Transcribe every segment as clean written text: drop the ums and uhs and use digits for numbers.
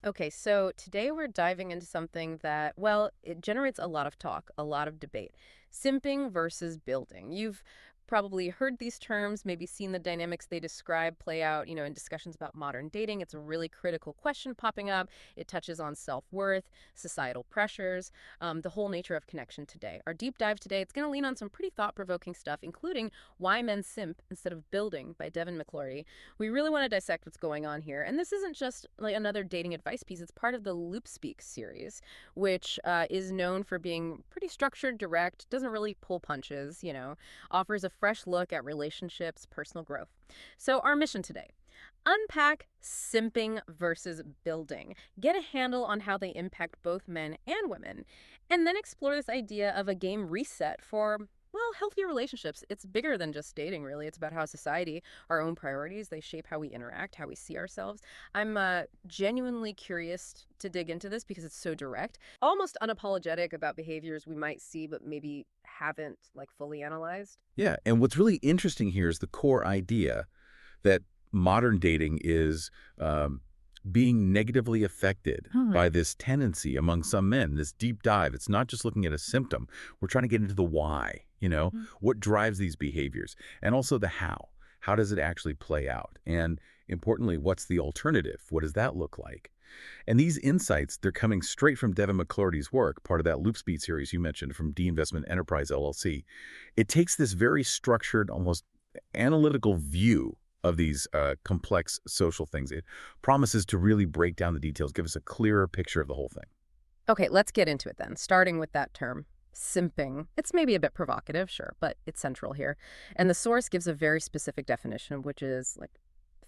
Okay, so today we're diving into something that, well, it generates a lot of talk, a lot of debate. Simping versus building. You've probably heard these terms, maybe seen the dynamics they describe play out, in discussions about modern dating. It's a really critical question popping up. It touches on self-worth, societal pressures, the whole nature of connection today. Our deep dive today, it's going to lean on some pretty thought-provoking stuff, including Why Men Simp Instead of Building by Devin McClourty. We really want to dissect what's going on here. And this isn't just like another dating advice piece. It's part of the Loop Speak series, which is known for being pretty structured, direct, doesn't really pull punches, offers a fresh look at relationships, personal growth. So our mission today, unpack simping versus building, get a handle on how they impact both men and women, and then explore this idea of a game reset for, well, healthier relationships. It's bigger than just dating, really. It's about how society, our own priorities, they shape how we interact, how we see ourselves. I'm genuinely curious to dig into this because it's so direct, almost unapologetic about behaviors we might see but maybe haven't like fully analyzed. Yeah, and what's really interesting here is the core idea that modern dating is being negatively affected by this tendency among some men, this deep dive. It's not just looking at a symptom. We're trying to get into the why, what drives these behaviors, and also the how. How does it actually play out? And importantly, what's the alternative? What does that look like? And these insights, they're coming straight from Devin McClourty's work, part of that Loop Speed series you mentioned from D Investment Enterprise LLC. It takes this very structured, almost analytical view of these complex social things. It promises to really break down the details, give us a clearer picture of the whole thing. Okay, let's get into it then, starting with that term, simping. It's maybe a bit provocative, sure, but it's central here. And the source gives a very specific definition, which is like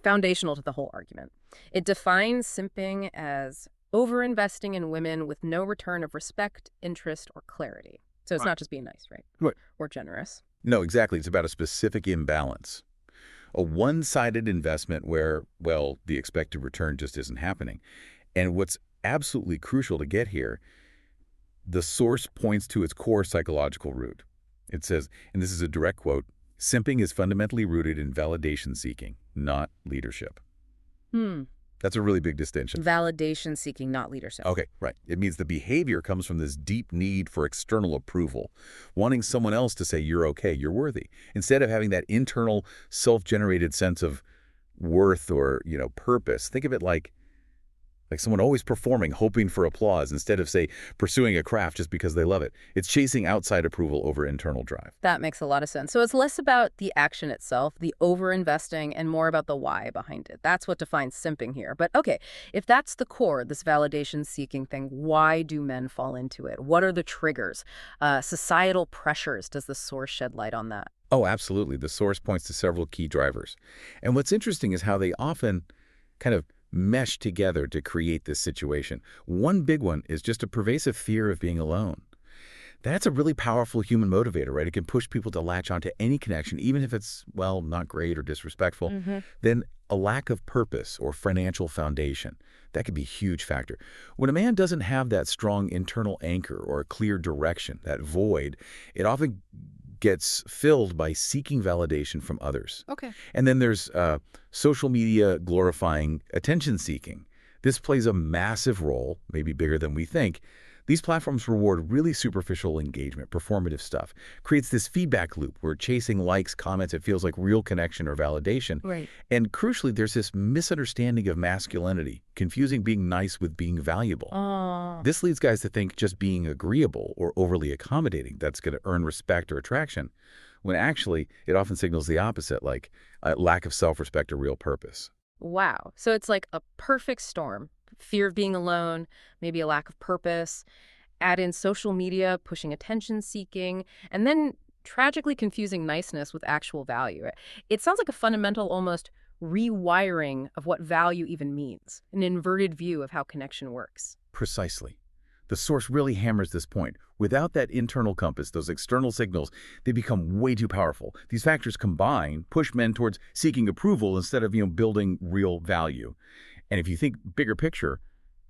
foundational to the whole argument. It defines simping as overinvesting in women with no return of respect, interest, or clarity. So it's Right. not just being nice, right? Right. Or generous. No, exactly. It's about a specific imbalance. A one-sided investment where, well, the expected return just isn't happening. And what's absolutely crucial to get here, the source points to its core psychological root. It says, and this is a direct quote, simping is fundamentally rooted in validation seeking, not leadership. Hmm. That's a really big distinction. Validation seeking, not leadership. Okay, right. It means the behavior comes from this deep need for external approval, wanting someone else to say you're okay, you're worthy, instead of having that internal self-generated sense of worth or, purpose. Think of it like someone always performing, hoping for applause, instead of, say, pursuing a craft just because they love it. It's chasing outside approval over internal drive. That makes a lot of sense. So it's less about the action itself, the over-investing, and more about the why behind it. That's what defines simping here. But okay, if that's the core, this validation-seeking thing, why do men fall into it? What are the triggers? Societal pressures, does the source shed light on that? Oh, absolutely. The source points to several key drivers. And what's interesting is how they often kind of mesh together to create this situation. One big one is just a pervasive fear of being alone. That's a really powerful human motivator, right? It can push people to latch onto any connection, even if it's, well, not great or disrespectful. Then a lack of purpose or financial foundation. That could be a huge factor. When a man doesn't have that strong internal anchor or a clear direction, that void, it often gets filled by seeking validation from others. Okay. And then there's social media glorifying attention seeking. This plays a massive role, maybe bigger than we think. These platforms reward really superficial engagement, performative stuff. Creates this feedback loop where chasing likes, comments, it feels like real connection or validation. Right. And crucially, there's this misunderstanding of masculinity, confusing being nice with being valuable. Oh. This leads guys to think just being agreeable or overly accommodating that's going to earn respect or attraction, when actually it often signals the opposite, like a lack of self-respect or real purpose. Wow. So it's like a perfect storm. Fear of being alone, maybe a lack of purpose, add in social media, pushing attention seeking, and then tragically confusing niceness with actual value. It sounds like a fundamental, almost rewiring of what value even means, an inverted view of how connection works. Precisely. The source really hammers this point. Without that internal compass, those external signals, they become way too powerful. These factors combined push men towards seeking approval instead of, building real value. And if you think bigger picture,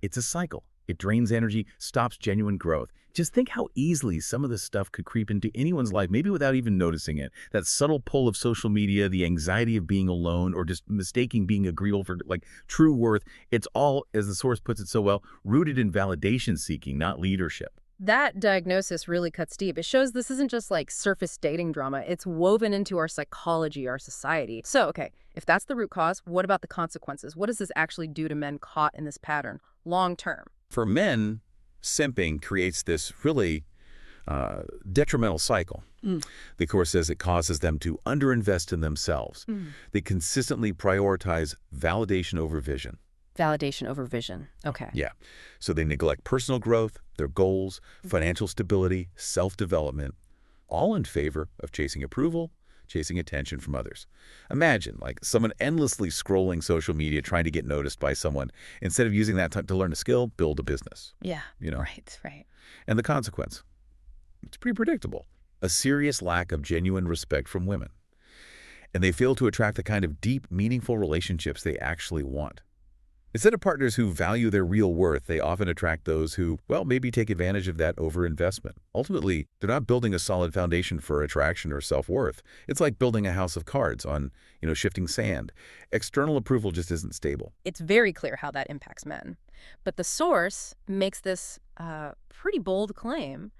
it's a cycle. It drains energy, stops genuine growth. Just think how easily some of this stuff could creep into anyone's life, maybe without even noticing it. That subtle pull of social media, the anxiety of being alone, or just mistaking being agreeable for like true worth. It's all, as the source puts it so well, rooted in validation seeking, not leadership. That diagnosis really cuts deep. It shows this isn't just like surface dating drama. It's woven into our psychology, our society. So, okay, if that's the root cause, what about the consequences? What does this actually do to men caught in this pattern long term? For men, simping creates this really detrimental cycle. The Course says it causes them to underinvest in themselves. They consistently prioritize validation over vision. Validation over vision. Okay. Yeah. So they neglect personal growth, their goals, financial stability, self-development, all in favor of chasing approval, chasing attention from others. Imagine, like, someone endlessly scrolling social media trying to get noticed by someone instead of using that time to learn a skill, build a business. Yeah. You know? Right, right. And the consequence? It's pretty predictable. A serious lack of genuine respect from women. And they fail to attract the kind of deep, meaningful relationships they actually want. Instead of partners who value their real worth, they often attract those who, well, maybe take advantage of that overinvestment. Ultimately, they're not building a solid foundation for attraction or self-worth. It's like building a house of cards on, shifting sand. External approval just isn't stable. It's very clear how that impacts men. But the source makes this pretty bold claim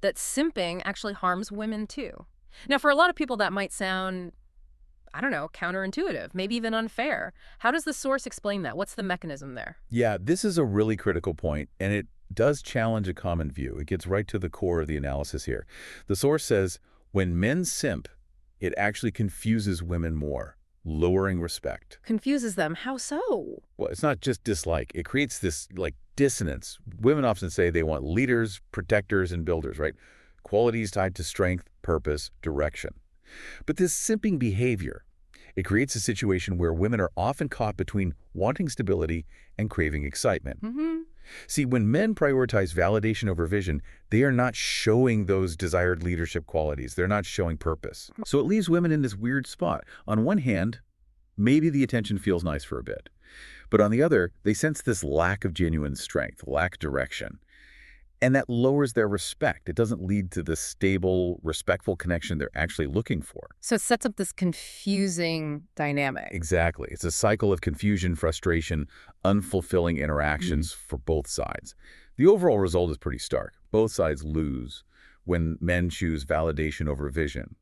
that simping actually harms women too. Now, for a lot of people, that might sound, I don't know, counterintuitive, maybe even unfair. How does the source explain that? What's the mechanism there? Yeah, this is a really critical point, and it does challenge a common view. It gets right to the core of the analysis here. The source says, when men simp, it actually confuses women more, lowering respect. Confuses them. How so? Well, it's not just dislike. It creates this, dissonance. Women often say they want leaders, protectors, and builders, right? Qualities tied to strength, purpose, direction. But this simping behavior, it creates a situation where women are often caught between wanting stability and craving excitement. See, when men prioritize validation over vision, they are not showing those desired leadership qualities. They're not showing purpose. So it leaves women in this weird spot. On one hand, maybe the attention feels nice for a bit. But on the other, they sense this lack of genuine strength, lack direction. And that lowers their respect. It doesn't lead to the stable, respectful connection they're actually looking for. So it sets up this confusing dynamic. Exactly. It's a cycle of confusion, frustration, unfulfilling interactions for both sides. The overall result is pretty stark. Both sides lose when men choose validation over vision.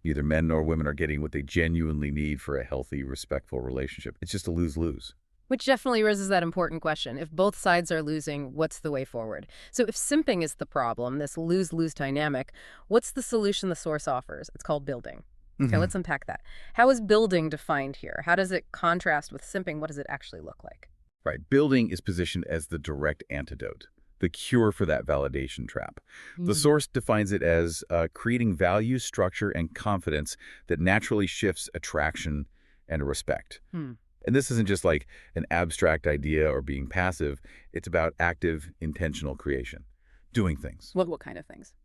Neither men nor women are getting what they genuinely need for a healthy, respectful relationship. It's just a lose-lose. Which definitely raises that important question. If both sides are losing, what's the way forward? So if simping is the problem, this lose-lose dynamic, what's the solution the source offers? It's called building. Okay, let's unpack that. How is building defined here? How does it contrast with simping? What does it actually look like? Right. Building is positioned as the direct antidote, the cure for that validation trap. The source defines it as creating value, structure, and confidence that naturally shifts attraction and respect. And this isn't just like an abstract idea or being passive. It's about active, intentional creation, doing things. What kind of things?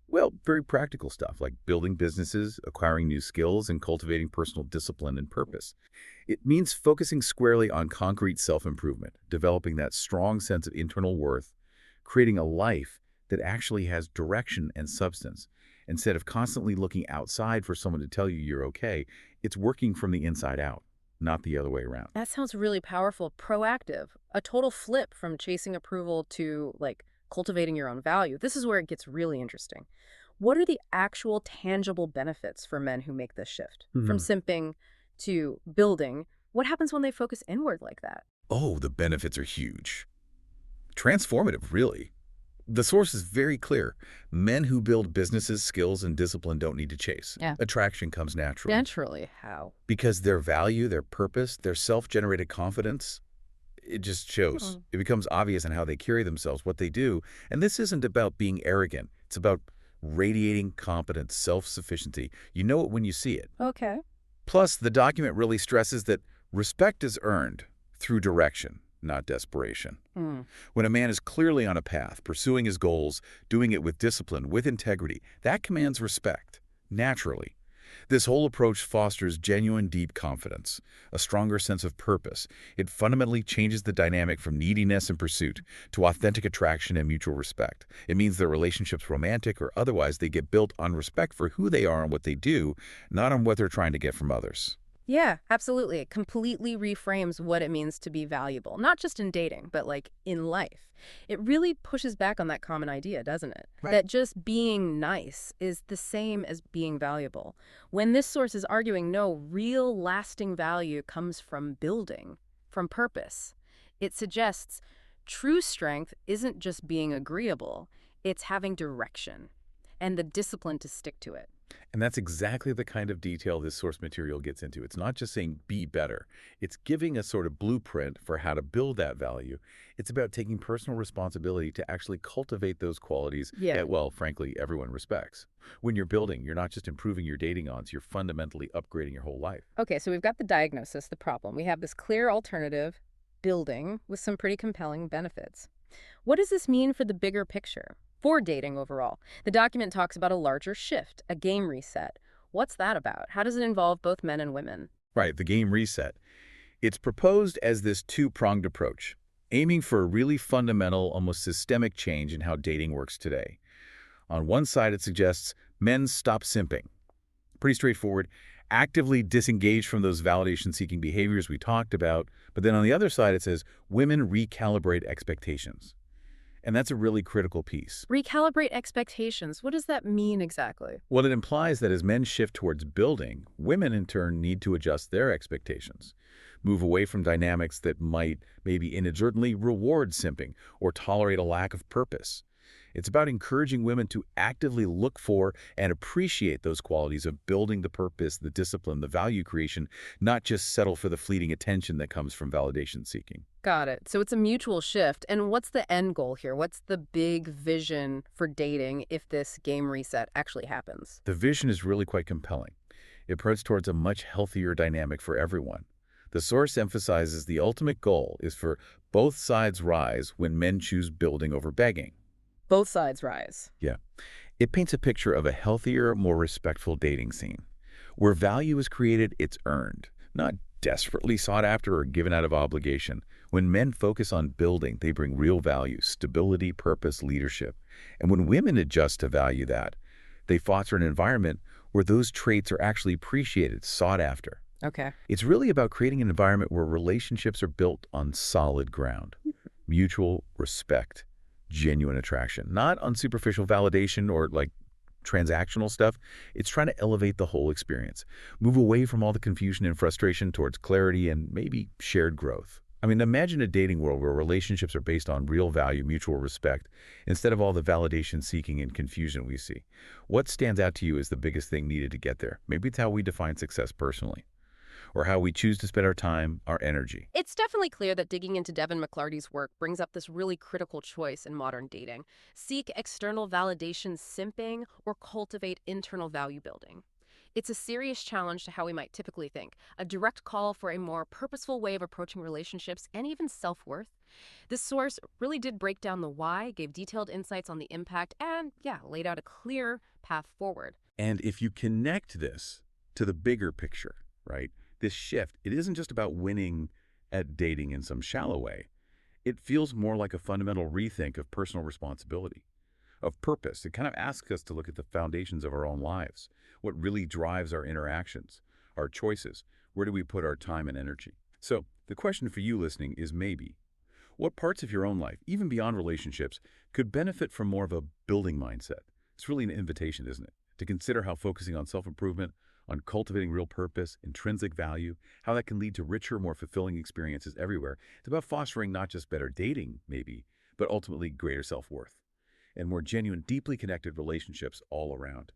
Well, very practical stuff like building businesses, acquiring new skills, and cultivating personal discipline and purpose. It means focusing squarely on concrete self-improvement, developing that strong sense of internal worth, creating a life that actually has direction and substance. Instead of constantly looking outside for someone to tell you you're okay, it's working from the inside out, not the other way around. That sounds really powerful, proactive, a total flip from chasing approval to, cultivating your own value. This is where it gets really interesting. What are the actual tangible benefits for men who make this shift? From simping to building, what happens when they focus inward like that? Oh, the benefits are huge. Transformative, really. The source is very clear. Men who build businesses, skills, and discipline don't need to chase. Yeah. Attraction comes naturally. Naturally, how? Because their value, their purpose, their self-generated confidence, it just shows. It becomes obvious in how they carry themselves, what they do. And this isn't about being arrogant. It's about radiating competence, self-sufficiency. You know it when you see it. Okay. Plus, the document really stresses that respect is earned through direction, not desperation. When a man is clearly on a path, pursuing his goals, doing it with discipline, with integrity, that commands respect, naturally. This whole approach fosters genuine deep confidence, a stronger sense of purpose. It fundamentally changes the dynamic from neediness and pursuit to authentic attraction and mutual respect. It means that relationships, romantic or otherwise, they get built on respect for who they are and what they do, not on what they're trying to get from others. Yeah, absolutely. It completely reframes what it means to be valuable, not just in dating, but like in life. It really pushes back on that common idea, doesn't it? Right. That just being nice is the same as being valuable. When this source is arguing no, real lasting value comes from building, from purpose. It suggests true strength isn't just being agreeable, it's having direction and the discipline to stick to it. And that's exactly the kind of detail this source material gets into. It's not just saying be better. It's giving a sort of blueprint for how to build that value. It's about taking personal responsibility to actually cultivate those qualities Yeah. that, well, frankly, everyone respects. When you're building, you're not just improving your dating odds, you're fundamentally upgrading your whole life. Okay, so we've got the diagnosis, the problem. We have this clear alternative, building, with some pretty compelling benefits. What does this mean for the bigger picture? For dating overall? The document talks about a larger shift, a game reset. What's that about? How does it involve both men and women? Right, the game reset. It's proposed as this two-pronged approach, aiming for a really fundamental, almost systemic change in how dating works today. On one side, it suggests men stop simping. Pretty straightforward. Actively disengage from those validation-seeking behaviors we talked about. But then on the other side, it says women recalibrate expectations. And that's a really critical piece. Recalibrate expectations. What does that mean exactly? Well, it implies that as men shift towards building, women in turn need to adjust their expectations, move away from dynamics that might maybe inadvertently reward simping or tolerate a lack of purpose. It's about encouraging women to actively look for and appreciate those qualities of building the purpose, the discipline, the value creation, not just settle for the fleeting attention that comes from validation seeking. Got it. So it's a mutual shift. And what's the end goal here? What's the big vision for dating if this game reset actually happens? The vision is really quite compelling. It points towards a much healthier dynamic for everyone. The source emphasizes the ultimate goal is for both sides rise when men choose building over begging. Both sides rise. Yeah. It paints a picture of a healthier, more respectful dating scene. Where value is created, it's earned, not desperately sought after or given out of obligation. When men focus on building, they bring real value, stability, purpose, leadership. And when women adjust to value that, they foster an environment where those traits are actually appreciated, sought after. Okay. It's really about creating an environment where relationships are built on solid ground, mutual respect, genuine attraction, not on superficial validation or like transactional stuff. It's trying to elevate the whole experience, move away from all the confusion and frustration towards clarity and maybe shared growth. I mean, imagine a dating world where relationships are based on real value, mutual respect, instead of all the validation seeking and confusion we see. What stands out to you as the biggest thing needed to get there? Maybe it's how we define success personally, or how we choose to spend our time, our energy. It's definitely clear that digging into Devin McClarty's work brings up this really critical choice in modern dating. Seek external validation simping or cultivate internal value building. It's a serious challenge to how we might typically think, a direct call for a more purposeful way of approaching relationships and even self-worth. This source really did break down the why, gave detailed insights on the impact, and yeah, laid out a clear path forward. And if you connect this to the bigger picture, right, this shift, it isn't just about winning at dating in some shallow way. It feels more like a fundamental rethink of personal responsibility, of purpose. It kind of asks us to look at the foundations of our own lives, what really drives our interactions, our choices, where do we put our time and energy. So the question for you listening is maybe, what parts of your own life, even beyond relationships, could benefit from more of a building mindset? It's really an invitation, isn't it? To consider how focusing on self-improvement, on cultivating real purpose, intrinsic value, how that can lead to richer, more fulfilling experiences everywhere. It's about fostering not just better dating, maybe, but ultimately greater self-worth and more genuine, deeply connected relationships all around.